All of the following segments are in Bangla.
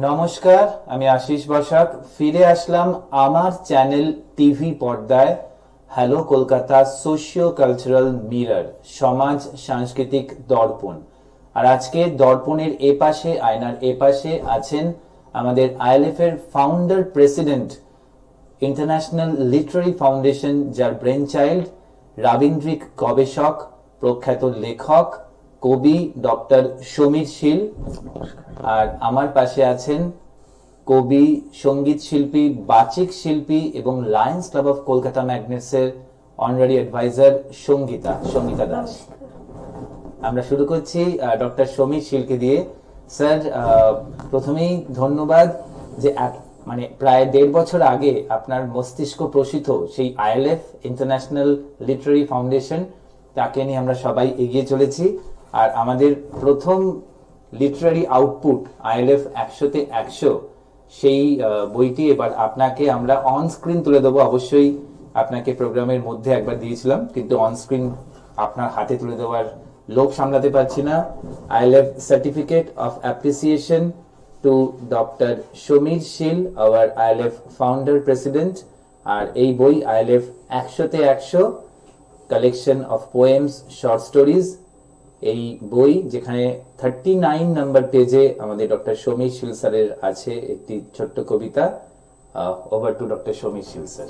নমস্কার, আমি আশিস বসাক ফিরে আসলাম আমার চ্যানেল টিভি পর্দায় hello Kolkata socio cultural mirror সমাজ সাংস্কৃতিক দর্পণ। আর আজকে দর্পণের এপাশে আয়নার এপাশে আছেন আমাদের আইএলএফ এর founder president, international Literary foundation যার ব্রেন চাইল্ড, রাবীন্দ্রিক গবেষক, প্রখ্যাত লেখক, কবি ডক্টর সমীর শীল। আর আমার পাশে আছেন কবি, সঙ্গীত শিল্পী, বাচিক শিল্পী এবং লায়ন্স ক্লাব অফ কলকাতা ম্যাগনেটসের অনারারি অ্যাডভাইজার সঙ্গীতা দাস। আমরা শুরু করছি ডক্টর সমীর শীলকে দিয়ে। স্যার, প্রথমেই ধন্যবাদ যে মানে প্রায় 1.5 বছর আগে আপনার মস্তিষ্ক প্রসূত সেই আইএলএফ ইন্টারন্যাশনাল লিটারারি ফাউন্ডেশন, তাকে নিয়ে আমরা সবাই এগিয়ে চলেছি। আর আমাদের প্রথম লিটারারি আউটপুট আইএলএফ 100-তে 100, সেই বইটি এবার আপনাকে আমরা অন স্ক্রিন তুলে দেবো। অবশ্যই আপনাকে প্রোগ্রামের মধ্যে একবার দিয়েছিলাম, কিন্তু অন স্ক্রিন আপনার হাতে তুলে দেওয়ার লোভ সামলাতে পারছি না। ILF certificate of appreciation to doctor Samir Sheel, our ILF founder president. আর এই বই আইএলএফ 100-তে 100 collection of poems, short stories. এই বই যেখানে 39 নম্বর পেজে আমাদের ডক্টর সমীর শীল স্যারের আছে একটি ছোট্ট কবিতা। ওভার টু ডক্টর সমীর শীল স্যার।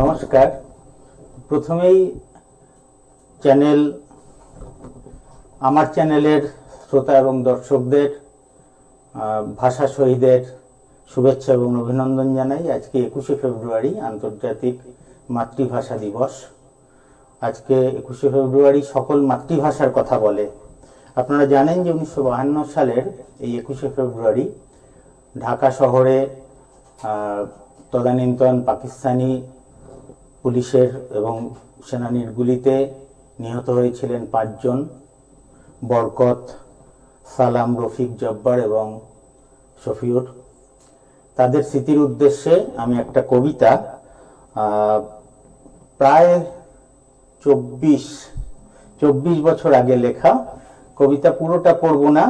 নমস্কার। প্রথমেই আমার চ্যানেলের শ্রোতা এবং দর্শকদের ভাষা শহীদের শুভেচ্ছা এবং অভিনন্দন জানাই। আজকে 21শে ফেব্রুয়ারি আন্তর্জাতিক মাতৃভাষা দিবস। আজকে 21শে ফেব্রুয়ারি সকল মাতৃভাষার কথা বলে। আপনারা জানেন যে 1952 সালের এই 21শে ফেব্রুয়ারি ঢাকা শহরে তদানীন্তন পাকিস্তানি পুলিশের এবং সেনানির গুলিতে নিহত হয়েছিলেন 5 জন, বরকত, সালাম, রফিক, জব্বার এবং শফিউর। তাদের স্মৃতির উদ্দেশ্যে আমি একটা কবিতা প্রায় 24 বছর আগে লেখা কবিতা, পুরোটা পড়ব না,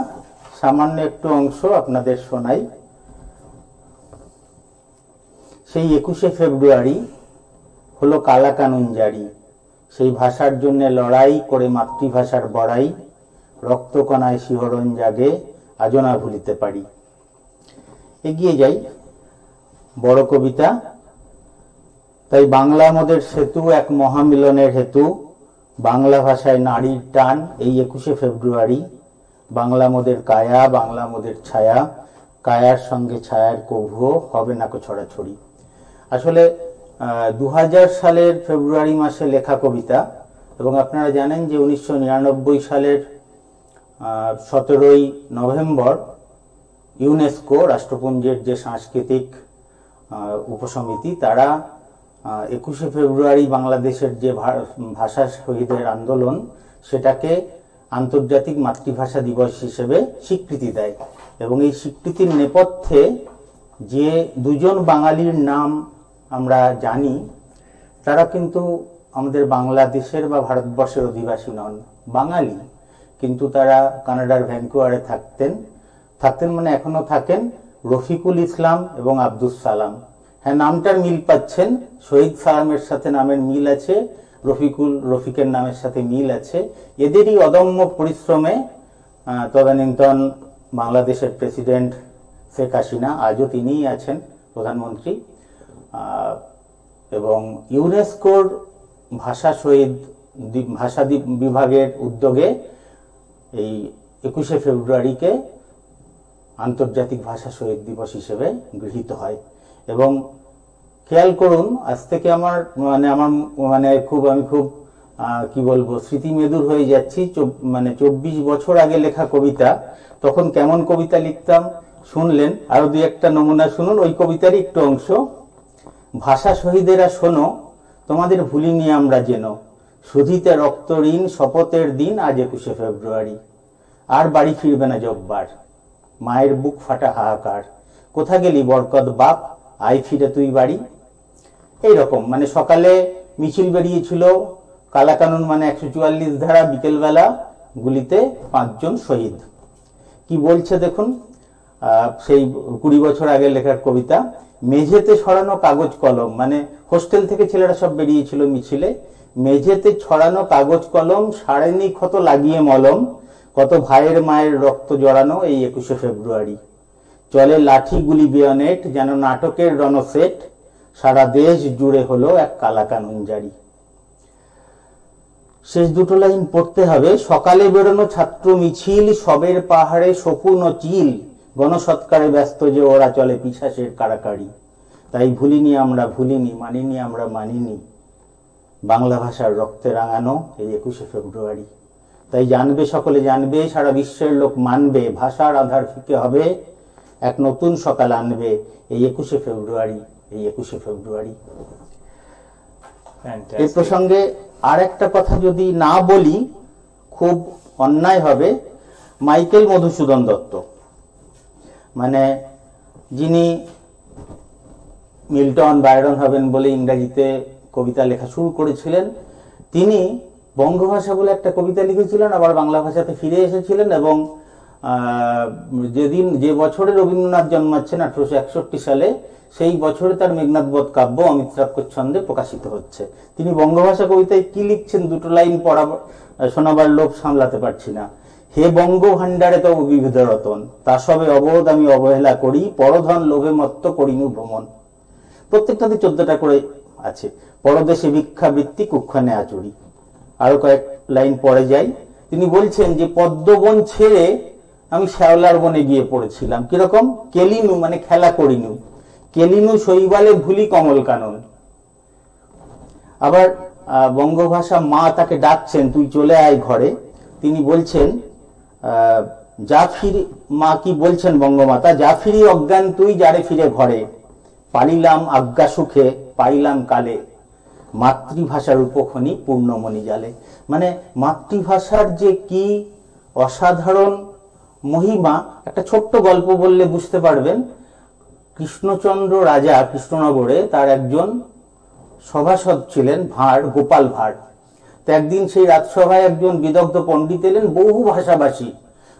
সামান্য একটু অংশ আপনাদের শোনাই। সেই 21শে ফেব্রুয়ারি হলো কালা কানুন জারি, সেই ভাষার জন্য লড়াই করে মাতৃভাষার বড়াই, রক্তকণায় শিহরণ জাগে আজও না ভুলিতে পারি। এগিয়ে যাই, বড় কবিতা। তাই বাংলা মোদের সেতু, এক মহামিলনের হেতু, বাংলা ভাষায় নারীর টান এই 21শে ফেব্রুয়ারি। বাংলা মোদের কায়া, বাংলা মোদের ছায়া, কায়ার সঙ্গে ছায়ার কভুও হবে না কো ছড়াছড়ি। আসলে 2000 সালের ফেব্রুয়ারি মাসে লেখা কবিতা, এবং আপনারা জানেন যে 1999 সালের 17ই নভেম্বর ইউনেস্কো, রাষ্ট্রপুঞ্জের যে সাংস্কৃতিক উপসমিতি, তারা 21শে ফেব্রুয়ারি বাংলাদেশের যে ভাষা শহীদের আন্দোলন, সেটাকে আন্তর্জাতিক মাতৃভাষা দিবস হিসেবে স্বীকৃতি দেয়। এবং এই স্বীকৃতির নেপথ্যে যে 2 জন বাঙালির নাম আমরা জানি, তারা কিন্তু আমাদের বাংলাদেশের বা ভারতবর্ষের অধিবাসী নন, বাঙালি, কিন্তু তারা কানাডার ভ্যানকুভারে থাকতেন মানে এখনো থাকেন, রফিকুল ইসলাম এবং আব্দুস সালাম। হ্যাঁ, নামটার মিল পাচ্ছেন, শহীদ সালামের সাথে নামের মিল আছে, রফিকের নামের সাথে মিল আছে। এদেরই অদম্য পরিশ্রমে তদানীন্তন বাংলাদেশের প্রেসিডেন্ট শেখ হাসিনা, আজও তিনিই আছেন প্রধানমন্ত্রী, এবং ইউনেস্কোর ভাষা বিভাগের উদ্যোগে এই 21শে ফেব্রুয়ারিকে আন্তর্জাতিক ভাষা শহীদ দিবস হিসেবে গৃহীত হয়। এবং খেয়াল করুন, আজ থেকে আমি খুব কি বলবো, স্মৃতিমেদুর হয়ে যাচ্ছি। 24 বছর আগে লেখা কবিতা, তখন কেমন কবিতা লিখতাম শুনলেন। আরো 2-1টা নমুনা শুনুন ওই কবিতারই একটু অংশ। ভাষা শহীদেরা শোনো, তোমাদের ভুলিনি আমরা যেন, শুধিতে রক্ত ঋণ শপথের দিন আজ 21শে ফেব্রুয়ারি। আর বাড়ি ফিরবে না জব্বার, মায়ের বুক ফাটা হাহাকার, কোথা গেলি বরকত বাপ, আই ফিরে তুই বাড়ি। এইরকম সকালে মিছিল বেরিয়েছিল, কালা কানুন 144 ধারা, বিকেলবেলা গুলিতে 5 জন শহীদ। কি বলছে দেখুন, সেই 20 বছর আগে লেখার কবিতা। মেঝেতে ছড়ানো কাগজ কলম, মানে হোস্টেল থেকে ছেলেরা সব বেরিয়েছিল মিছিলে। মেঝেতে ছড়ানো কাগজ কলম, সারেনি ক্ষত লাগিয়ে মলম, কত ভাইয়ের মায়ের রক্ত জড়ানো এই 21শে ফেব্রুয়ারি। চলে লাঠি গুলি বেয়নেট, যেন নাটকের রণসেট, সারা দেশ জুড়ে হলো এক কালা কানুন জারি। শেষ দুটো লাইন পড়তে হবে। সকালে বেরোনো ছাত্র মিছিল, সবের পাহাড়ে শকুন ও চিল, গণসৎকারে ব্যস্ত যে ওরা চলে পিশাচের কাড়াকাড়ি। তাই ভুলিনি আমরা ভুলিনি, মানিনি আমরা মানিনি, বাংলা ভাষার রক্তে রাঙানো এই 21শে ফেব্রুয়ারি। তাই জানবে সকলে জানবে, সারা বিশ্বের লোক মানবে, ভাষার আধার ফিকে হবে, এক নতুন সকাল আনবে এই 21শে ফেব্রুয়ারি, এই 21শে ফেব্রুয়ারি। এই প্রসঙ্গে আর একটা কথা যদি না বলি খুব অন্যায় হবে। মাইকেল মধুসূদন দত্ত, মানে যিনি মিল্টন বায়রন হবেন বলে ইংরেজিতে কবিতা লেখা শুরু করেছিলেন, তিনি বঙ্গভাষা বলে একটা কবিতা লিখেছিলেন, আবার বাংলা ভাষাতে ফিরে এসেছিলেন। এবং যে বছরে রবীন্দ্রনাথ জন্মাচ্ছেন 1861 সালে, সেই বছরে তার মেঘনাদবধ কাব্য অমিত্রাক্ষর ছন্দে প্রকাশিত হচ্ছে। তিনি বঙ্গভাষা কবিতায় কি লিখছেন, দুটো লাইন শোনাবার লোভ সামলাতে পারছি না। হে বঙ্গ ভাণ্ডারে তব বিবিধ রতন, তা সবে অবোধ আমি অবহেলা করি, পরধন লোভে মত্ত করিনু ভ্রমণ। প্রত্যেকটাতে 14টা করে আছে। পরদেশে ভিক্ষাবৃত্তি কুক্ষণে আচুরি। আরো কয়েক লাইন পরে যাই। তিনি বলছেন যে পদ্মবন ছেড়ে আমি শ্যাওলার বনে গিয়ে পড়েছিলাম। কিরকম? কেলিনু মানে খেলা করিনু, কেলিনু শৈবালে ভুলি কমল কানন। আবার বঙ্গভাষা মা তাকে ডাকছেন, তুই চলে আয় ঘরে। তিনি বলছেন যা ফিরে, মা কি বলছেন বঙ্গমাতা, যা ফিরি অজ্ঞান তুই যারে ফিরে ঘরে, পালিলাম আজ্ঞা সুখে পাইলাম কালে, মাতৃভাষার উপখনি পূর্ণমণি জালে। মানে মাতৃভাষার যে কি অসাধারণ মহিমা, একটা ছোট্ট গল্প বললে বুঝতে পারবেন। কৃষ্ণচন্দ্র রাজা কৃষ্ণনগরে তার একজন সভাসদ ছিলেন ভাঁড়, গোপাল ভাঁড়। তো একদিন সেই রাজসভায় একজন বিদগ্ধ পণ্ডিত এলেন, বহু ভাষাভাষী,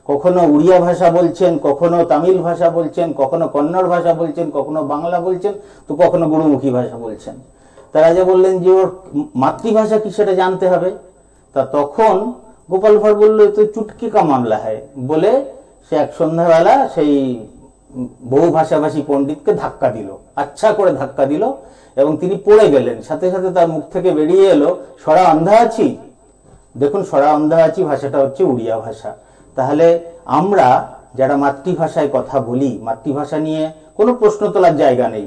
কখনো উড়িয়া ভাষা বলছেন, কখনো তামিল ভাষা বলছেন, কখনো কন্নড় ভাষা বলছেন, কখনো বাংলা বলছেন, তো কখনো গুরুমুখী ভাষা বলছেন। তা রাজা বললেন যে ওর মাতৃভাষা কি সেটা জানতে হবে। তা তখন গোপাল ভাঁড় বলল তো চুটকি কা মামলা হয় বলে সে এক সন্ধ্যাবেলা সেই বহু ভাষাভাষী পণ্ডিতকে ধাক্কা দিল, আচ্ছা করে ধাক্কা দিল, এবং তিনি পড়ে গেলেন। সাথে সাথে তার মুখ থেকে বেরিয়ে এলো সরা অন্ধা আছি। দেখুন, সরা অন্ধা আছি ভাষাটা হচ্ছে উড়িয়া ভাষা। তাহলে আমরা যারা মাতৃভাষায় কথা বলি, মাতৃভাষা নিয়ে কোনো প্রশ্ন তোলার জায়গা নেই।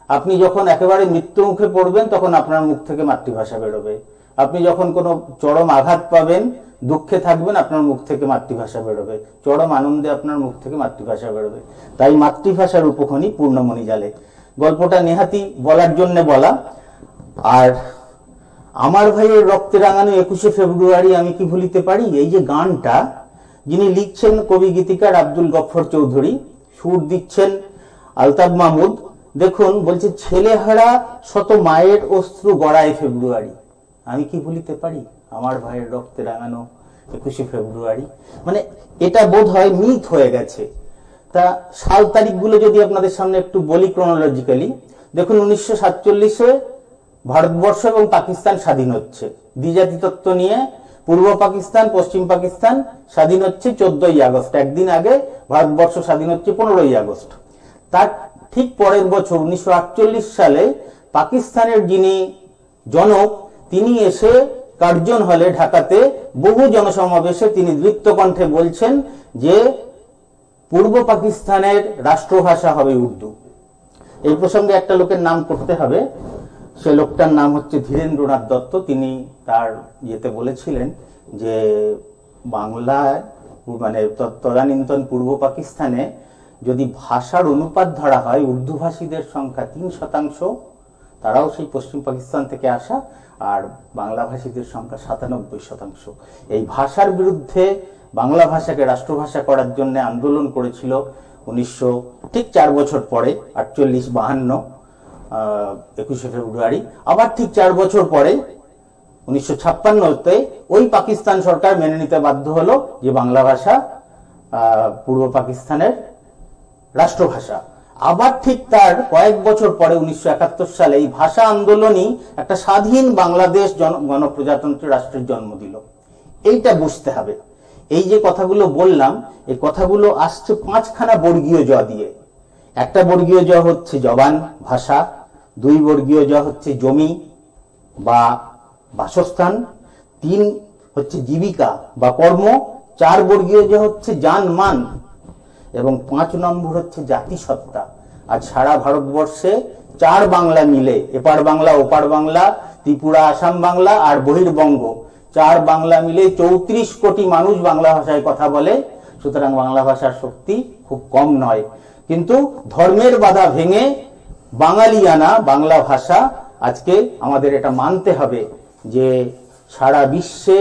আপনি যখন একেবারে মৃত্যু মুখে পড়বেন তখন আপনার মুখ থেকে মাতৃভাষা বেরোবে। আপনি যখন কোনো চরম আঘাত পাবেন, দুঃখে থাকবেন, আপনার মুখ থেকে মাতৃভাষা বেরোবে। চরম আনন্দে আপনার মুখ থেকে মাতৃভাষা বেরোবে। তাই মাতৃভাষার উপখনি পূর্ণমণি জালে। গল্পটা নেহাতি বলার জন্য বলা। আর আমার ভাইয়ের রক্তে রাঙানো 21শে ফেব্রুয়ারি আমি কি ভুলিতে পারি, এই যে গানটা যিনি লিখছেন কবি গীতিকার আব্দুল গফফর চৌধুরী, সুর দিচ্ছেন আলতাফ মাহমুদ। দেখুন, বলছে ছেলেহারা শত মায়ের অশ্রু গড়ায় ফেব্রুয়ারি, আমি কি ভুলিতে পারি আমার ভাইয়ের রক্তে রাঙানো 21শে ফেব্রুয়ারি। মানে এটা বোধ হয় মিথ হয়ে গেছে। তা সাল তারিখগুলো যদি আপনাদের সামনে একটু বলি ক্রোনোলজিক্যালি, দেখুন 1947-এ ভারতবর্ষ এবং পাকিস্তান স্বাধীন হচ্ছে। দ্বিজাতি তত্ত্ব নিয়ে পূর্ব পাকিস্তান পশ্চিম পাকিস্তান স্বাধীন হচ্ছে 14ই আগস্ট। একদিন আগে ভারতবর্ষ স্বাধীন হচ্ছে 15ই আগস্ট। তার ঠিক পরের বছর 1948 সালে পাকিস্তানের যিনি জনক, তিনি এসে কার্জন হলে ঢাকাতে বহু জনসমাবেশে তিনি দৃপ্তকণ্ঠে বলছেন যে পূর্ব পাকিস্তানের রাষ্ট্রভাষা হবে উর্দু। এই প্রসঙ্গে একটা লোকের নাম করতে হবে। সে লোকটার নাম হচ্ছে ধীরেন্দ্রনাথ দত্ত। তিনি তার ইয়েতে বলেছিলেন যে বাংলায় মানে তদানীন্তন পূর্ব পাকিস্তানে যদি ভাষার অনুপাত ধরা হয়, উর্দু ভাষীদের সংখ্যা 3%, তারাও সেই পশ্চিম পাকিস্তান থেকে আসা, আর বাংলা ভাষীদের সংখ্যা 97%। এই ভাষার বিরুদ্ধে বাংলা ভাষাকে রাষ্ট্রভাষা করার জন্য আন্দোলন করেছিল ঠিক 4 বছর পরে 48-52 21শে ফেব্রুয়ারি। আবার ঠিক 4 বছর পরে 1956-তে ওই পাকিস্তান সরকার মেনে নিতে বাধ্য হলো যে বাংলা ভাষা পূর্ব পাকিস্তানের রাষ্ট্রভাষা। আবার ঠিক তার কয়েক বছর পরে 1971 সালে এই ভাষা আন্দোলনই একটা স্বাধীন বাংলাদেশ গণপ্রজাতন্ত্রী রাষ্ট্রের জন্ম দিল। এইটা বুঝতে হবে। এই যে কথাগুলো বললাম, এই কথাগুলো আসছে 5খানা বর্গীয় জ দিয়ে। একটা বর্গীয় জ হচ্ছে জবান, ভাষা। 2 বর্গীয় জ হচ্ছে জমি বা বাসস্থান। 3 হচ্ছে জীবিকা বা কর্ম। 4 বর্গীয় জ হচ্ছে জানমান এবং 5 নম্বর হচ্ছে জাতিসত্তা। আজ সারা ভারতবর্ষে 4 বাংলা মিলে, এপার বাংলা, ওপার বাংলা, ত্রিপুরা, আসাম বাংলা আর বহির্বঙ্গ, 4 বাংলা মিলে 34 কোটি মানুষ বাংলা ভাষায় কথা বলে। সুতরাং বাংলা ভাষার শক্তি খুব কম নয়। কিন্তু ধর্মের বাধা ভেঙে বাঙালিয়ানা বাংলা ভাষা, আজকে আমাদের এটা মানতে হবে যে সারা বিশ্বে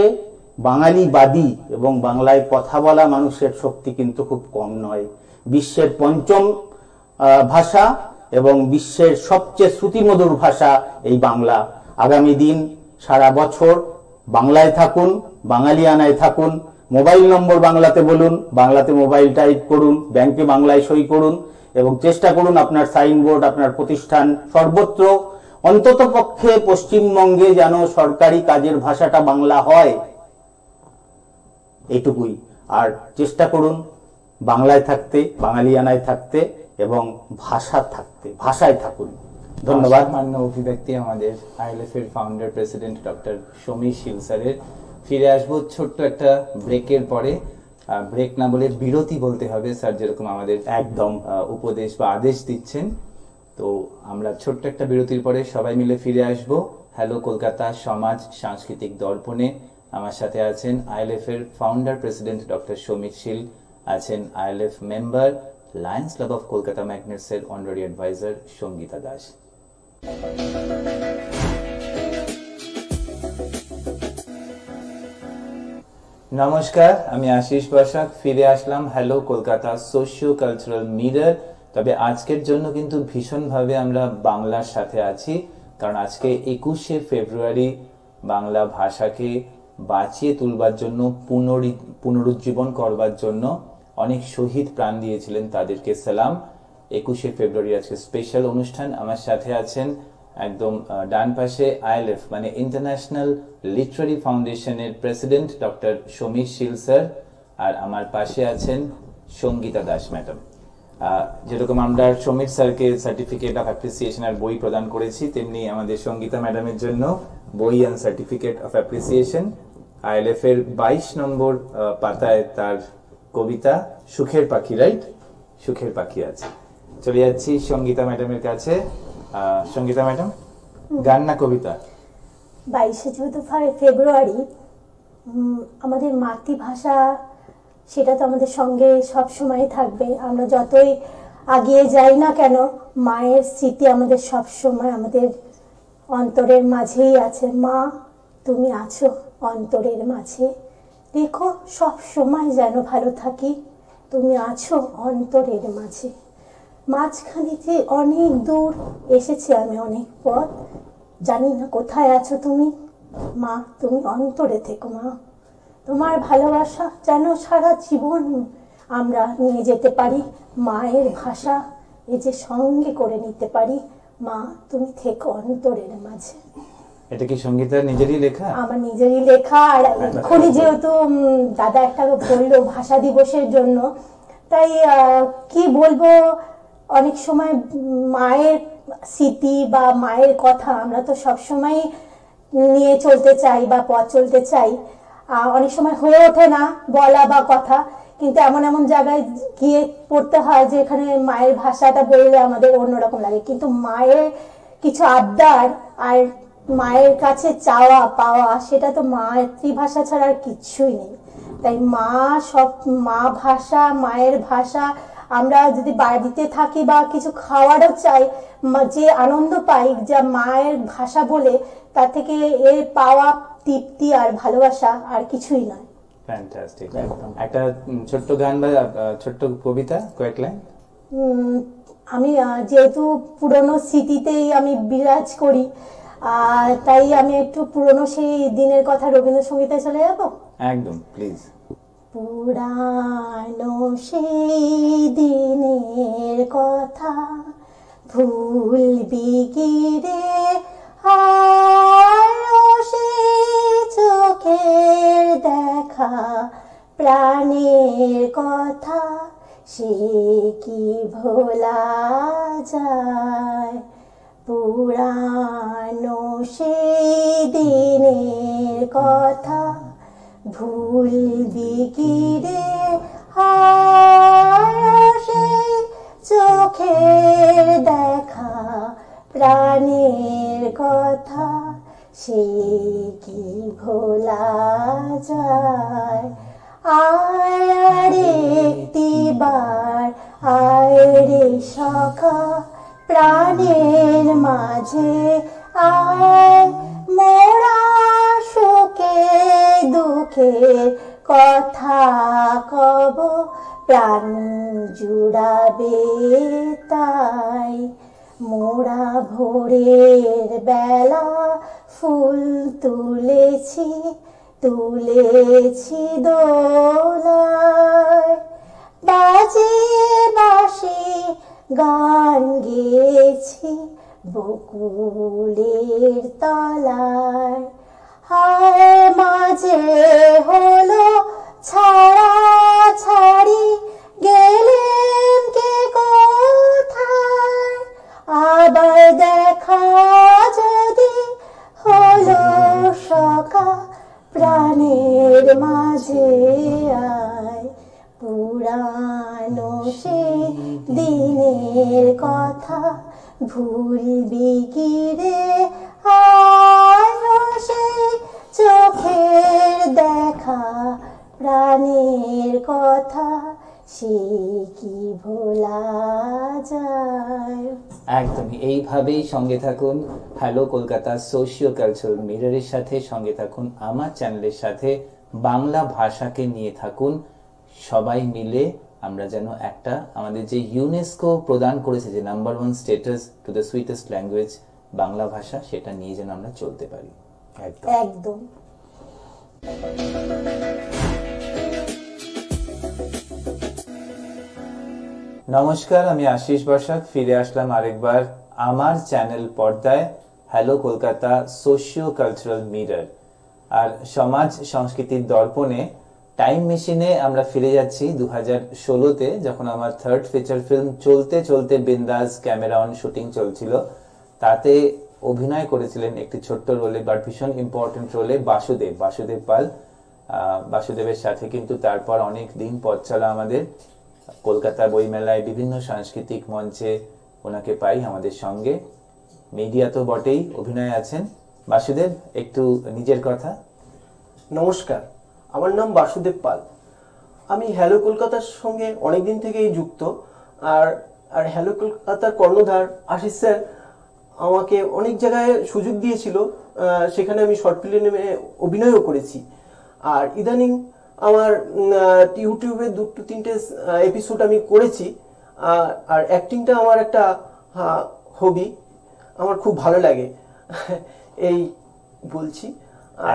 বাঙালিবাদী এবং বাংলায় কথা বলা মানুষের শক্তি কিন্তু খুব কম নয়। বিশ্বের 5ম ভাষা এবং বিশ্বের সবচেয়ে শ্রুতিমধুর ভাষা এই বাংলা। আগামী দিন সারা বছর বাংলায় থাকুন, বাঙালিয়ানায় থাকুন। মোবাইল নম্বর বাংলাতে বলুন, বাংলাতে মোবাইল টাইপ করুন, ব্যাংকে বাংলায় সই করুন এবং চেষ্টা করুন আপনার সাইনবোর্ড, আপনার প্রতিষ্ঠান সর্বত্র অন্তত পক্ষে পশ্চিমবঙ্গে যেন সরকারি কাজের ভাষাটা বাংলা হয়, এটুকুই। আর চেষ্টা করুন বাংলায় থাকতে, বাঙালিয়ানায় থাকতে এবং ভাষায় থাকুন। ধন্যবাদ। মান্য অভিব্যক্তি আমাদের আইএলএফ এর ফাউন্ডার প্রেসিডেন্ট ডক্টর সমীর শীল স্যারের। ফিরে আসবো ছোট্ট একটা ব্রেকের পরে। ব্রেক না বলে বিরতি বলতে হবে, স্যার যেরকম আমাদের একদম উপদেশ বা আদেশ দিচ্ছেন। তো আমরা ছোট্ট একটা বিরতির পরে সবাই মিলে ফিরে আসব হ্যালো কলকাতা সমাজ সাংস্কৃতিক দর্পণে। আমার সাথে আছেন আইএলএফ এর founder president doctor Samir Sheel, আছেন ILF member, Lions Club of Kolkata Magnets এর অনারারি অ্যাডভাইজার সঙ্গীতা দাস। নমস্কার, আমি আশিস বসাক। ফিরে আসলাম hello Kolkata socio cultural mirror. তবে আজকের জন্য কিন্তু ভীষণভাবে আমরা বাংলার সাথে আছি, কারণ আজকে 21শে ফেব্রুয়ারি বাংলা ভাষাকে বাঁচিয়ে তুলবার জন্য, পুনরুজ্জীবন করবার জন্য অনেক শহীদ প্রাণ দিয়েছিলেন, তাদেরকে সালাম। 21শে ফেব্রুয়ারি আজকে স্পেশাল অনুষ্ঠান। আমার সাথে আছেন একদম ডান পাশে আইএলএফ মানে ইন্টারন্যাশনাল লিটারারি ফাউন্ডেশনের প্রেসিডেন্ট ডক্টর সমীর শীল স্যার, আর আমার পাশে আছেন সঙ্গীতা দাস ম্যাডাম। যেরকম আমরা সমীর স্যারকে সার্টিফিকেট অফ অ্যাপ্রিসিয়েশন আর বই প্রদান করেছি, তেমনি আমাদের সঙ্গীতা ম্যাডামের জন্য বই অ্যান্ড সার্টিফিকেট অফ অ্যাপ্রিসিয়েশন। আইএলএফ এর 22 নম্বর পাতায় তার কবিতা সুখের পাখি, রাইট? সুখের পাখি আছে। চলে যাচ্ছি সঙ্গীতা ম্যাডামের কাছে। সঙ্গীতা ম্যাডাম, গান না কবিতা? 22শে যেহেতু ফেব্রুয়ারি, আমাদের মাতৃভাষা সেটা তো আমাদের সঙ্গে সব সময় থাকবে। আমরা যতই এগিয়ে যাই না কেন, মায়ের স্মৃতি আমাদের সব সময় আমাদের অন্তরের মাঝেই আছে। মা, তুমি আছো অন্তরের মাঝে, দেখো সব সময় যেন ভালো থাকি, তুমি আছো অন্তরের মাঝে। মাঝখানে যে অনেক দূর এসেছি আমি, অনেক পথ, জানি না কোথায় আছো তুমি। মা, তুমি অন্তরে থেকো মা, তোমার ভালোবাসা যেন সারা জীবন আমরা নিয়ে যেতে পারি। মায়ের ভাষা এই যে সঙ্গে করে নিতে পারি। মা, তুমি থেকো অন্তরের মাঝে। এটা কি সঙ্গীতার নিজেরই লেখা? আমার নিজেরই লেখা। আর এক্ষুনি যেহেতু দাদা একটা বললো ভাষা দিবসের জন্য, তাই কি বলবো, অনেক সময় মায়ের স্মৃতি বা মায়ের কথা আমরা তো সবসময় নিয়ে চলতে চাই বা পথ চলতে চাই, অনেক সময় হয়ে ওঠে না বলা বা কথা, কিন্তু এমন এমন জায়গায় গিয়ে পড়তে হয় যে এখানে মায়ের ভাষাটা বললে আমাদের অন্যরকম লাগে। কিন্তু মায়ের কিছু আবদার আর মায়ের কাছে চাওয়া পাওয়া, সেটা তো মাতৃভাষা ছাড়া আর কিচ্ছুই নেই। তাই মা ভাষা, মায়ের ভাষা, আমরা যদি বাড়িতে থাকি বা কিছু খাওয়ারও চাই, যে আনন্দ পাই যা মায়ের ভাষা বলে, তার থেকে এর পাওয়া তৃপ্তি আর ভালোবাসা আর কিছুই নয়। ফ্যান্টাস্টিক। একটা ছোট্ট গান বা ছোট্ট কবিতা, কয়েক লাইন। আমি যেহেতু পুরনো স্মৃতিতেই আমি বিরাজ করি, তাই আমি একটু পুরনো সেই দিনের কথা রবীন্দ্রসঙ্গীতে চলে যাব। একদম, প্লিজ। পুরানো সেই দিনের কথা ভুলবি কি রে, আর সেই চোখের দেখা প্রাণের কথা সে কি ভোলা যায়। পুরানো সেই দিনের কথা ভুলবি কি রে, আর সেই চোখের দেখা প্রাণের কথা সে কি ভোলা যায়। আর একটিবার আয় রে সখা প্রাণের মাঝে আয়, মোরা সুখে দুঃখের কথা কব প্রাণ জুড়াবে তাই। মোরা ভোরের বেলা ফুল তুলেছি তুলেছি দোলায়, বাজিয়ে বাঁশি গান গেয়েছি বকুলের তলায়। হায় মাঝে হলো ছাড়া ছাড়ি, গেলেন কে কোথায়, আবার দেখা যদি হলো সখা প্রাণের মাঝে আয়। পুরানো সে দিনের কথা ভুলবি কি রে, আর সেই চোখের দেখা প্রাণের কথা সে কি ভোলা যায়। একদমই এইভাবেই সঙ্গে থাকুন হ্যালো কলকাতা সোশিও কালচারাল মিররের সাথে, সঙ্গে থাকুন আমার চ্যানেলের সাথে, বাংলা ভাষাকে নিয়ে থাকুন। সবাই মিলে আমরা যেন একটা আমাদের যে ইউনেস্কো প্রদান করেছে যে number 1 status to the sweetest language Bangla ভাষা, সেটা নিয়ে যেন আমরা চলতে পারি। একদম। নমস্কার, আমি আশিস বসাক ফিরে আসলাম আরেকবার আমার চ্যানেল পর্দায় hello Kolkata socio cultural mirror. আর সমাজ সংস্কৃতির দর্পণে টাইম মেশিনে আমরা ফিরে যাচ্ছি 2016-তে, যখন আমার থার্ড ফিচার ফিল্ম চলতে চলতে বিন্দাস ক্যামেরা অন শুটিং চলছিল। তাতে অভিনয় করেছিলেন একটি ছোট্ট রোলে বাট ভীষণ ইম্পর্টেন্ট রোলে বাসুদেব পাল। বাসুদেবের সাথে কিন্তু তারপর অনেক দিন পথ চলা আমাদের। কলকাতা বইমেলায় বিভিন্ন সাংস্কৃতিক মঞ্চে ওনাকে পাই আমাদের সঙ্গে, মিডিয়া তো বটেই, অভিনয় আছেন। বাসুদেব, একটু নিজের কথা। নমস্কার, আমার নাম বাসুদেব পাল। আমি হ্যালো কলকাতার সঙ্গে অনেকদিন থেকেই যুক্ত। আর হ্যালো কলকাতার কর্ণধার আশিস স্যার আমাকে অনেক জায়গায় সুযোগ দিয়েছিল, সেখানে আমি শর্ট ফিল্মে অভিনয়ও করেছি। আর ইদানিং আমার ইউটিউবে 2-3টে এপিসোড আমি করেছি। আর অ্যাক্টিংটা আমার একটা হবি, আমার খুব ভালো লাগে এই বলছি।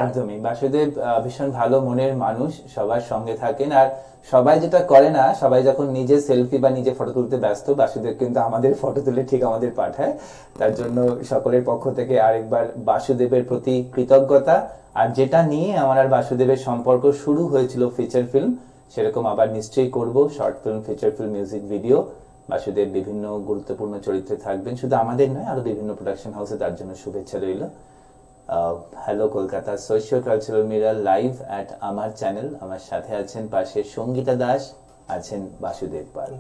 একদমই, বাসুদেব ভীষণ ভালো মনের মানুষ, সবার সঙ্গে থাকেন। আর সবাই যেটা করে না, সবাই যখন নিজে সেলফি বা নিজে ফটো তুলতে ব্যস্ত, বাসুদেব কিন্তু আমাদের ফটো তুলে ঠিক আমাদের পাঠায়। তার জন্য সকলের পক্ষ থেকে আরেকবার বাসুদেবের প্রতি কৃতজ্ঞতা। আর যেটা নিয়ে আমার আর বাসুদেবের সম্পর্ক শুরু হয়েছিল ফিচার ফিল্ম, সেরকম আবার নিশ্চয়ই করব short film, feature film, music video. Basudeb বিভিন্ন গুরুত্বপূর্ণ চরিত্রে থাকবেন, শুধু আমাদের নয়, আরো বিভিন্ন প্রোডাকশন হাউসে। তার জন্য শুভেচ্ছা রইল। Hello Kolkata socio cultural mirror live at আমার চ্যানেল। আমার সাথে আছেন পাশে সঙ্গীতা দাস, আছেন বাসুদেব পাল।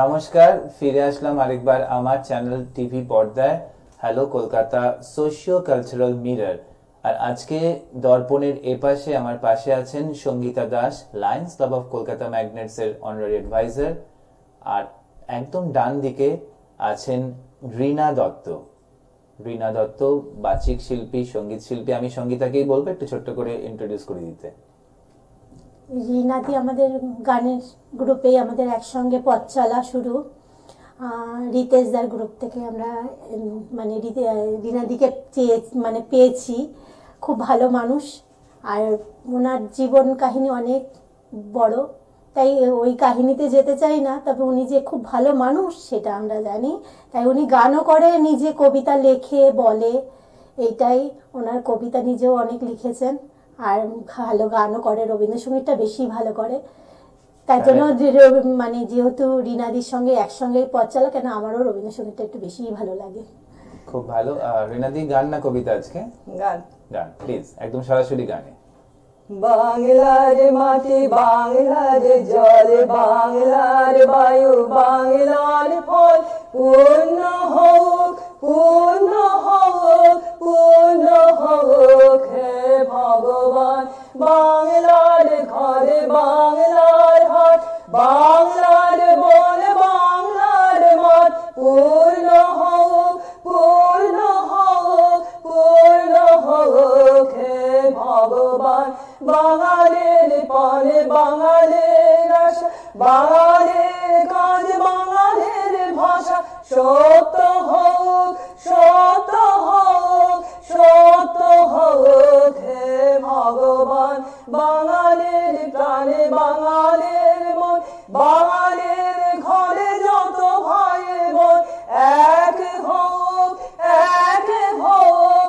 নমস্কার, ফিরে আসলাম আরেকবার আমার চ্যানেল টিভি পর্দায় hello Kolkata socio cultural mirror. আর আজকে দর্পণের এপাশে আমার পাশে আছেন Sangeeta Das, Lions Club of Kolkata Magnets এর অনারারি অ্যাডভাইজার। আর একদম ডান দিকে আছেন রীনা দত্ত। রীনা দত্ত বাচিক শিল্পী, সঙ্গীত শিল্পী। আমি সঙ্গীতাকেই বলবো একটু ছোট্ট করে ইন্ট্রোডিউস করে দিতে। রীনাদি আমাদের গানের গ্রুপে আমাদের একসঙ্গে পথ চলা শুরু। রিতেশ দার গ্রুপ থেকে আমরা মানে রিনাদিকে পেয়েছি। খুব ভালো মানুষ, আর ওনার জীবন কাহিনী অনেক বড়, তাই ওই কাহিনীতে যেতে চাই না। তবে উনি যে খুব ভালো মানুষ সেটা আমরা জানি, তাই উনি গানও করে, নিজে কবিতা লেখে বলে, এইটাই। ওনার কবিতা নিজেও অনেক লিখেছেন, আর ভালো গানও করে, রবীন্দ্রসঙ্গীতটা বেশি ভালো করে। তাই জন্য মানে যেহেতু রিনাদির সঙ্গে একসঙ্গে পথ চলা, কেন আমারও রবীন্দ্রসঙ্গীতটা একটু বেশিই ভালো লাগে। খুব ভালো। রিনাদি গান না কবিতা আজকে? গান। গান প্লিজ, একদম সরাসরি গানে। বাংলার মাটি, বাংলার জল, বাংলার বায়ু, বাংলার ফল, পূর্ণ হোক, পূর্ণ হোক, পূর্ণ হোক হে ভগবান। বাংলার ঘরে, বাংলার হাট, বাংলার বন, বাংলার মাঠ, পূর্ণ হোক, পূর্ণ হোক, পূর্ণ হোক হে ভগবান। বাঙালির পানে, বাঙালির আশা, বাঙালির কাজ, বাঙালির ভাষা, সত্য হোক, সত্য হোক, সত্য হোক হে ভগবান। বাঙালির প্রাণে, বাঙালির মন, বাঙালির ঘরে যত ভাই বোন, এক হোক, এক হোক,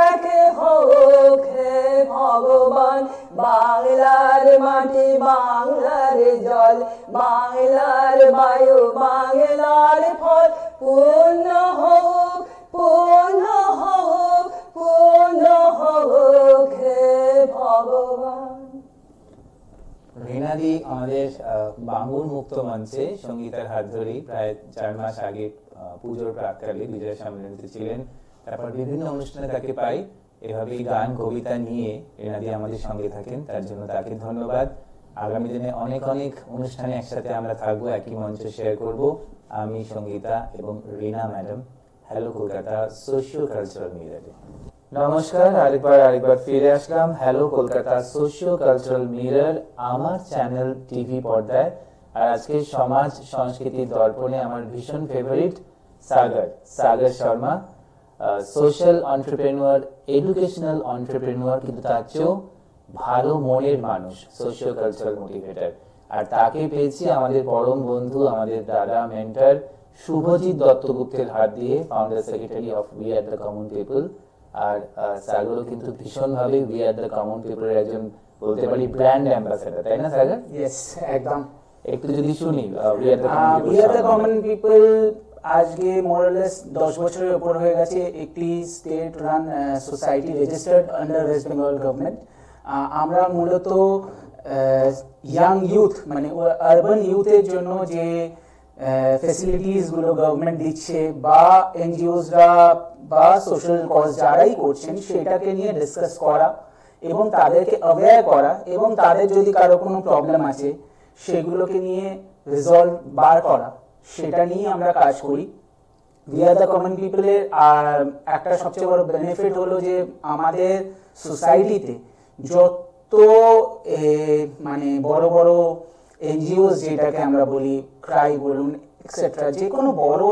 এক হোক হে ভগবান। বাংলার মাটি, বাংলার জল, বাংলার বায়ু, বাংলার ফল, পূর্ণ হোক, পূর্ণ হোক, পূর্ণ হোক হে ভগবান। রিনাদি আমাদের বাঙ্গুর মুক্ত মঞ্চে সঙ্গীতার হাত ধরেই প্রায় 4 মাস আগে পুজোর প্রাককালে বিজয় সম্মেলনীতে ছিলেন। তারপর বিভিন্ন অনুষ্ঠানে তাকে পাই। এভাবেই গান কবিতা নিয়ে রিনাদি আমাদের সঙ্গে থাকেন, তার জন্য তাকে ধন্যবাদ। আগামী দিনে অনেক অনেক অনুষ্ঠানে একসাথে আমরা থাকবো, একই মঞ্চ শেয়ার করব, আমি, সঙ্গীতা এবং Rina madam. Hello Kolkata socio cultural মিররে নমস্কার। আরেকবার ফিরে আসলাম hello Kolkata socio cultural mirror আমার চ্যানেল টিভি পর্দায়। আর আজকে সমাজ সংস্কৃতি দর্পণে আমার ভীষণ favourite Sagar Sharma, social entrepreneur, educational entrepreneur, কিন্তু তার চেয়েও ভালো মনের মানুষ, সোশিও কালচারাল মোটিভেটর। আর তাকে পেয়েছি আমাদের পরম বন্ধু, আমাদের দাদা, মেন্টর শুভজিৎ দত্তগুপ্তের হাত দিয়ে, founder secretary of we are the common people. আর সাগরও কিন্তু ভীষণভাবে উই আর দ্য কমন পিপলের একজন বলতে পারি ব্র্যান্ড অ্যাম্বাসেডর, তাই না সাগর? ইয়েস, একদম। একটু যদি শুনি we are the common people আজকে মোরলেস 10 বছরের উপর হয়ে গেছে, একটি state run society, registered under West Bengal government. আমরা মূলত ইয়াং ইউথ মানে আরবান ইউথের জন্য যে ফ্যাসিলিটিস গুলো গভর্নমেন্ট দিচ্ছে বা এনজিওসরা বা সোশ্যাল কজ যারাই করছেন সেটাকে নিয়ে ডিসকাস করা এবং তাদেরকে অ্যাওয়্যার করা, এবং তাদের যদি কারো কোনো প্রবলেম আছে সেগুলোকে নিয়ে রিজলভ বার করা, সেটা নিয়ে আমরা কাজ করি। উই আর দ্য কমন পিপলের একটা সবচেয়ে বড় বেনিফিট হলো যে আমাদের সোসাইটিতে যত মানে বড় বড় এনজিওস যেটাকে আমরা বলি, ক্রাই বলুন এক্সেট্রা, যে কোনো বড়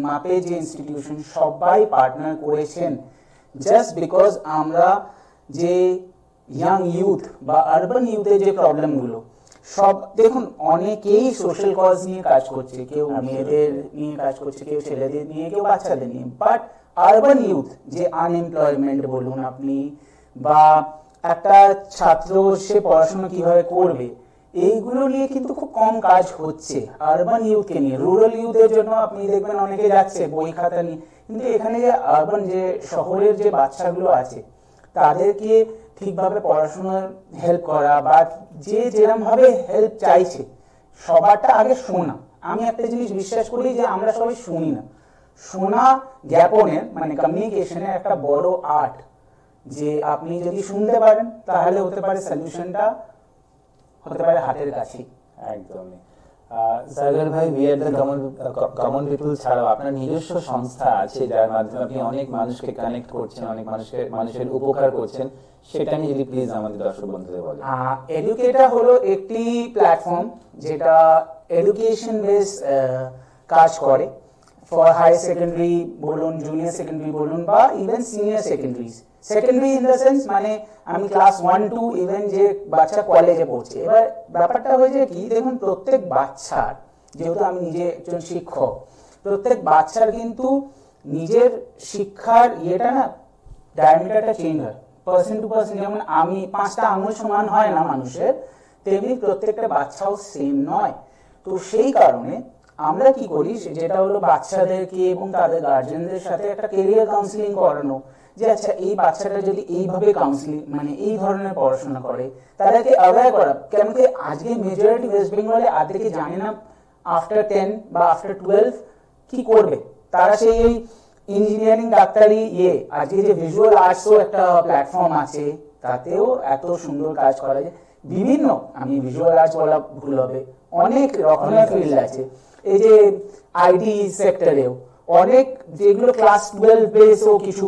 মাপে যে ইনস্টিটিউশন সবাই পার্টনার করেছেন, জাস্ট বিকজ আমরা যে ইয়াং ইউথ বা আরবান ইউথের যে প্রবলেমগুলো সব, দেখুন অনেকেই সোশ্যাল কজ নিয়ে কাজ করছে, কেউ মেয়েদের নিয়ে কাজ করছে, কেউ ছেলেদের নিয়ে, কেউ বাচ্চাদের নিয়ে, বাট আরবান ইউথ যে আনএমপ্লয়মেন্ট বলুন আপনি, বা একটা ছাত্র সে পড়াশোনা কিভাবে করবে, এইগুলো নিয়ে কিন্তু খুব কম কাজ হচ্ছে আরবান ইউথকে নিয়ে। রুরাল ইউথের জন্য আপনি দেখবেন অনেকে যাচ্ছে বই খাতা নিয়ে, কিন্তু এখানে যে আরবান যে শহরের যে বাচ্চাগুলো আছে তাদেরকে ঠিকভাবে পড়াশোনার হেল্প করা বা যে যেরকম ভাবে হেল্প চাইছে, সবারটা আগে শোনা। আমি একটা জিনিস বিশ্বাস করি যে আমরা সবাই শুনি না, শোনা জ্ঞাপনের মানে কমিউনিকেশনের একটা বড় আর্ট, যে আপনি যদি শুনতে পারেন তাহলে হতে পারে সলিউশনটা হতে পারে হাতের কাছে। একদমই। সাগর ভাই, we are the common people ছাড়াও আপনার নিজস্ব সংস্থা আছে যার মাধ্যমে আপনি অনেক মানুষকে কানেক্ট করছেন, অনেক মানুষের উপকার করছেন, সেটা নিয়ে যদি প্লিজ আমাদের দর্শক বন্ধুদের বলেন। এডুকেটা হলো একটি প্ল্যাটফর্ম যেটা এডুকেশন বেস কাজ করে ফর হায়ার সেকেন্ডারি বলুন, জুনিয়র সেকেন্ডারি বলুন, বা even senior secondary. Secondary in the sense মানে আমি ক্লাস 1-2 ইভেন যে বাচ্চা কলেজে পড়ছে। এবার ব্যাপারটা হয়েছে কি, দেখুন প্রত্যেক বাচ্চার, যেহেতু আমি নিজে একজন শিক্ষক, প্রত্যেক বাচ্চার কিন্তু নিজের শিক্ষার ইয়েটা না, ডায়ামিটারটা চেঞ্জ হয় পার্সন টু পার্সন। যেমন আমি 5টা আঙুল সমান হয় না মানুষের, তেমনি প্রত্যেকটা বাচ্চাও সেম নয়। তো সেই কারণে আমরা কি করি, যেটা হলো বাচ্চাদেরকে এবং তাদের গার্জেনদের সাথে একটা কেরিয়ার কাউন্সিলিং করানো, যে আচ্ছা এই বাচ্চাটা যদি এইভাবে কাউন্সিলিং মানে এই ধরনের পড়াশোনা করে, তাদেরকে অ্যাওয়্যার করা। কেন কি আজকে মেজরিটি ওয়েস্ট বেঙ্গলে আদেরকে জানে না আফটার 10 বা আফটার 12 কি করবে। তারা সেই ইঞ্জিনিয়ারিং, ডাক্তারি, আজকে যে ভিজুয়াল আর্টসও একটা প্ল্যাটফর্ম আছে, তাতেও এত সুন্দর কাজ করা যায়। বিভিন্ন, আমি ভিজুয়াল আর্টস বলা ভুল হবে, অনেক রকমের ফিল্ড আছে। এই যে আইটি সেক্টরেও অনেক, যেগুলো ক্লাস 12 বেসও কিছু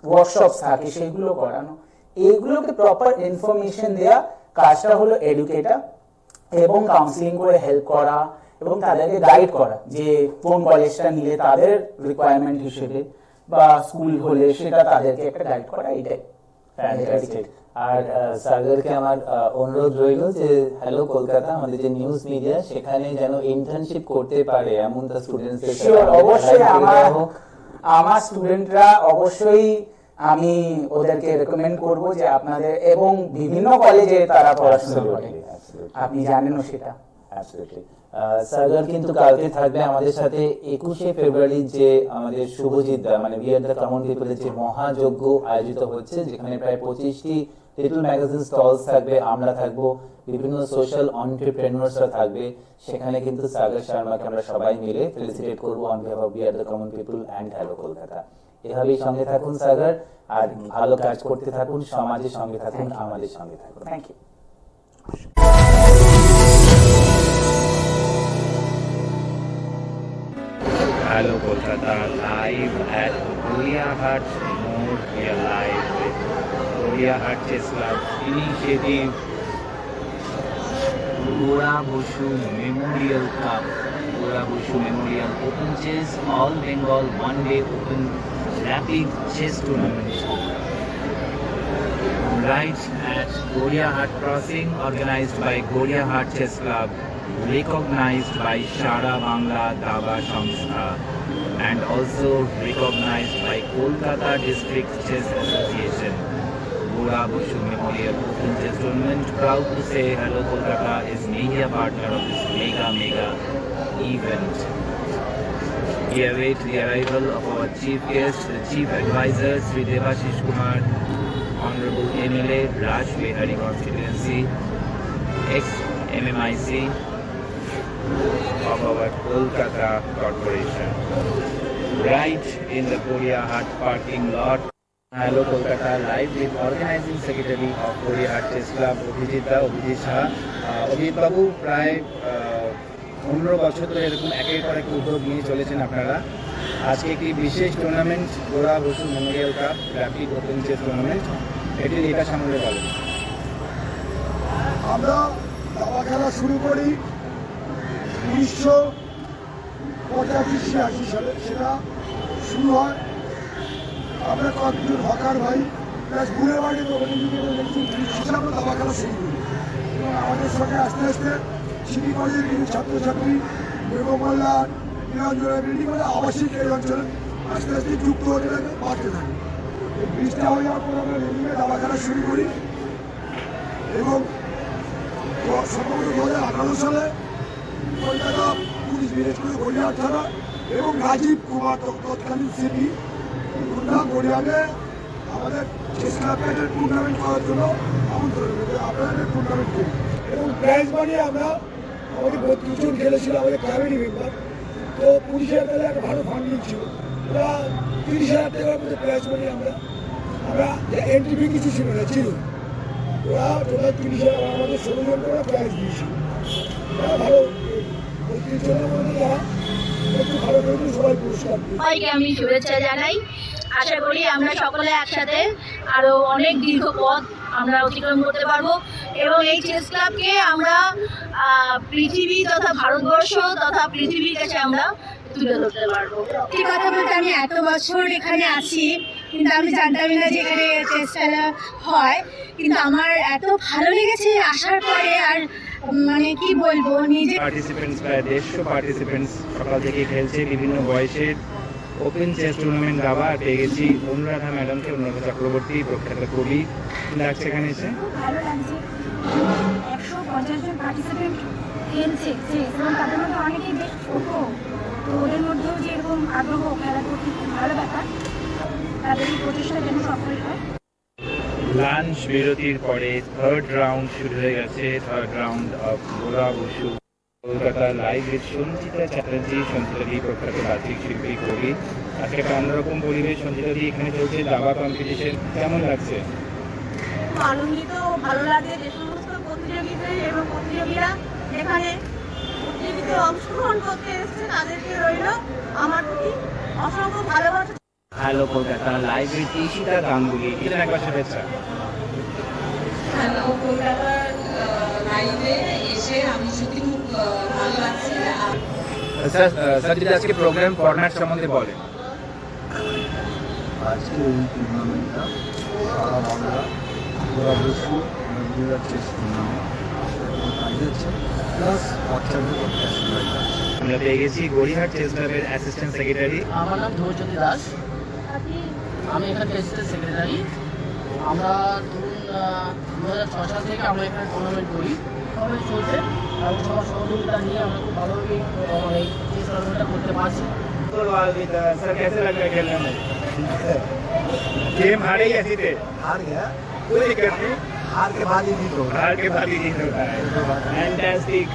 ওয়ার্কশপ থাকে, সেগুলো করানো। এইগুলোকে প্রপার ইনফরমেশন দেওয়া কাজটা হলো এডুকেটর, এবং কাউন্সিলিং করে হেল্প করা এবং তাদেরকে গাইড করা যে কোন কলেজটা নিলে তাদের রিকোয়ারমেন্ট হিসেবে, বা স্কুল হলে সেটা তাদেরকে একটা গাইড করা, এইটাই। আর সাগরকে আমার অনুরোধ রইল যে হ্যালো কলকাতা আমাদের যে নিউজ মিডিয়া, সেখানে যেন ইন্টার্নশিপ করতে পারে এমন তা স্টুডেন্টসদের অবশ্যই আমার স্টুডেন্টরা অবশ্যই আমি ওদেরকে রেকমেন্ড করব যে আপনাদের, এবং বিভিন্ন কলেজে তারা পড়াশোনা করে, আপনি জানেনও সেটা। সাগর কিন্তু কালকে থাকবে আমাদের সাথে 21শে ফেব্রুয়ারি যে আমাদের শুভজিৎ দা মানে উই আর দ্য কমন পিপলের যে মহাযজ্ঞ আয়োজিত হচ্ছে, যেখানে প্রায় 25টি লিটল ম্যাগাজিন স্টলস থাকবে, আমরা থাকবো, বিভিন্ন সোশ্যাল এন্টারপ্রেনার্সরা থাকবে। সেখানে কিন্তু সাগর শর্মাকে আমরা সবাই মিলে ফেলিসিটেট করবো on behalf of we are the common people and hello Kolkata. এভাবেই সঙ্গে থাকুন সাগর, আর ভালো কাজ করতে থাকুন, সমাজের সঙ্গে থাকুন, আমাদের সঙ্গে থাকুন। Thank you. Hello Kolkata, live at Goriahat Mode. We are live with Goriahat Chess Club initiative Gora Boshu Memorial Cup. Gora Boshu Memorial Open Chess All Bengal One-Day Open Rapid Chess Tournament. Right at Goriahat Crossing, organized by Goriahat Chess Club, recognized by Shara Bangla Daba Samstha, and also recognized by Kolkata District Chess Association. Gora Boshu Memorial Open Chess Tournament, proud to say Hello Kolkata is media partner of this mega event. We await the arrival of our chief guest, the chief advisor, Sri Devashish Kumar, Honorable MLA, Rajbehari constituency, ex-MMIC of our Kolkata Corporation. Right in the Goriahat parking lot. Hello Kolkata, live with organizing secretary of Goriahat Chess Club, Abhijit Shah. Abhijit বাবু প্রায় 15 বছর ধরে এরকম একের পর এক উদ্যোগ নিয়ে চলেছেন আপনারা। আজকে একটি বিশেষ tournament, Gora Basu memorial cup rapid open chess tournament, এটি লেখা সামনে বলেন। আমরা দাবা খেলা শুরু করি 1985-86 সালে। সেটা শুরু হয়, আমরা কয়েকজন হকার ভাই প্লাস ঘুরে বাড়ি আমরা দাবা খেলা শুরু করি। এবং আমাদের সঙ্গে আস্তে আস্তে সিটি কলেজের কিছু ছাত্রছাত্রী, বেগমল্লা, নিরঞ্জনের বিল্ডিং মানে আবাসিক এই অঞ্চলে আস্তে আস্তে যুক্ত হতে থাকে, বাড়তে থাকে। এই ব্রিজটা হয়ে যাওয়ার পর আমরা রেডিংয়ে দাবা খেলা শুরু করি। এবং সম্ভবত 2018 সালে কলকাতা পুলিশ, বিশেষ করে গড়িয়াহাট থানা এবং রাজীব কুমার তৎকালীন সিপি গড়িয়াহাটে আমাদের চেস ক্লাবকে একটা টুর্নামেন্ট করার জন্য আমন্ত্রণ করেছে। আপনারা টুর্নামেন্ট করি এবং প্রাইজ বানিয়ে আমরা আমাদের 32 জন খেলেছিল আমাদের ক্লাবেরই মেম্বার। তো পুলিশের বেলা একটা ভালো ফান্ডিং ছিল, ওরা 30,000 টাকার মধ্যে প্রাইজ বানিয়ে আমরা এন্ট্রি ফি কিছু ছিল না, ছিল ওরা টোটাল 30,000 আমাদের 16 জন করে প্রাইজ দিয়েছিল। ওরা ভালো 32 জনের মধ্যে তারা একটু ভালো করে সবাই পুরস্কার দিয়েছে। সবাইকে আমি শুভেচ্ছা জানাই। আশা করি আমরা সকলে একসাথে আরো অনেক দীর্ঘ পথ আমরা অতিক্রম করতে পারবো এবং এই চেস ক্লাবকে আমরা পৃথিবী তথা ভারতবর্ষ তথা পৃথিবীর কাছে আমরা তুলে ধরতে পারবো। ঠিক কথা বলতে আমি এত বছর এখানে আছি কিন্তু আমি জানতামই না যে এখানে চেস খেলা হয়, কিন্তু আমার এত ভালো লেগেছে আসার পরে। আর মানে কি বলবো, নিজে পার্টিসিপেন্টস প্রায় 150 পার্টিসিপেন্টস সকাল থেকে খেলছে বিভিন্ন বয়সের ওপেন চেস টুর্নামেন্ট দাবা। আর পেয়ে গেছি অনুরাধা ম্যাডামকে, অনুরাধা চক্রবর্তী, প্রখ্যাত কবি। লাগছে এখানে এসে? ভালো লাগছে। 150 জন পার্টিসিপেন্ট খেলছে এবং তাদের মধ্যে অনেকেই বেশ ছোট, তো ওদের মধ্যেও যে এরকম আগ্রহ খেলার প্রতি খুব ভালো ব্যাপার। তাদের এই প্রচেষ্টা যেন সফল হয়। লাঞ্চ বিরতির পরে থার্ড রাউন্ড শুরু হয়ে গেছে। Third round of Gora Basu Kolkata live with Sanchita Chatterjee. সঞ্চিতাদি প্রখ্যাত বাচিক শিল্পী, কবি। আজকে একটা অন্যরকম পরিবেশ। সঞ্চিতাদি এখানে চলছে দাবা কম্পিটিশন, কেমন লাগছে? আনন্দিত, ভালো লাগে। যে সমস্ত প্রতিযোগিতা এবং প্রতিযোগীরা এখানে প্রতিযোগিতায় অংশগ্রহণ করতে এসেছে তাদেরকে রইল আমার প্রতি অসংখ্য ভালোবাসা। Hello Kolkata live with Ishita Ganguly. এটা একবার শুভেচ্ছা। হ্যালো কলকাতার লাইভে এসে আমি সত্যি খুব ভালো লাগছে। স্যার যদি আজকে প্রোগ্রাম ফরম্যাট সম্বন্ধে বলেন। আজকে এই টুর্নামেন্টটা সারা Bangla Gora Basu memorial chess tournament plus বাচ্চাদের আমরা পেয়ে গেছি গড়িয়াহাট চেস ক্লাবের অ্যাসিস্ট্যান্ট সেক্রেটারি। আমার নাম ধ্রুবজ্যোতি দাস, আমি এখানে অ্যাসিস্ট্যান্ট সেক্রেটারি। আমরা ধরুন 2006 সাল থেকে আমরা এখানে টুর্নামেন্ট করি, সবাই চলছে এবং সবার সহযোগিতা নিয়ে আমরা খুব ভালোভাবে মানে চেস টুর্নামেন্টটা করতে পারছি। सर कैसे लग रहा है खेलने में? गेम हारे या जीते? हार गया, कोई दिक्कत नहीं, हार के बाद ही जीत होगा। हार के बाद ही जीत होता है। फैंटास्टिक।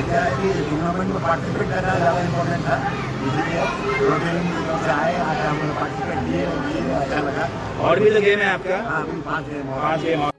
क्या है कि टूर्नामेंट में पार्टिसिपेट करना ज़्यादा इम्पोर्टेंट था, इसलिए 2-3 लोग से आए, आज हम लोग पार्टिसिपेट किए, अच्छा लगा। और भी तो गेम है आपका? हाँ, अभी 5 गेम और। 5 गेम और।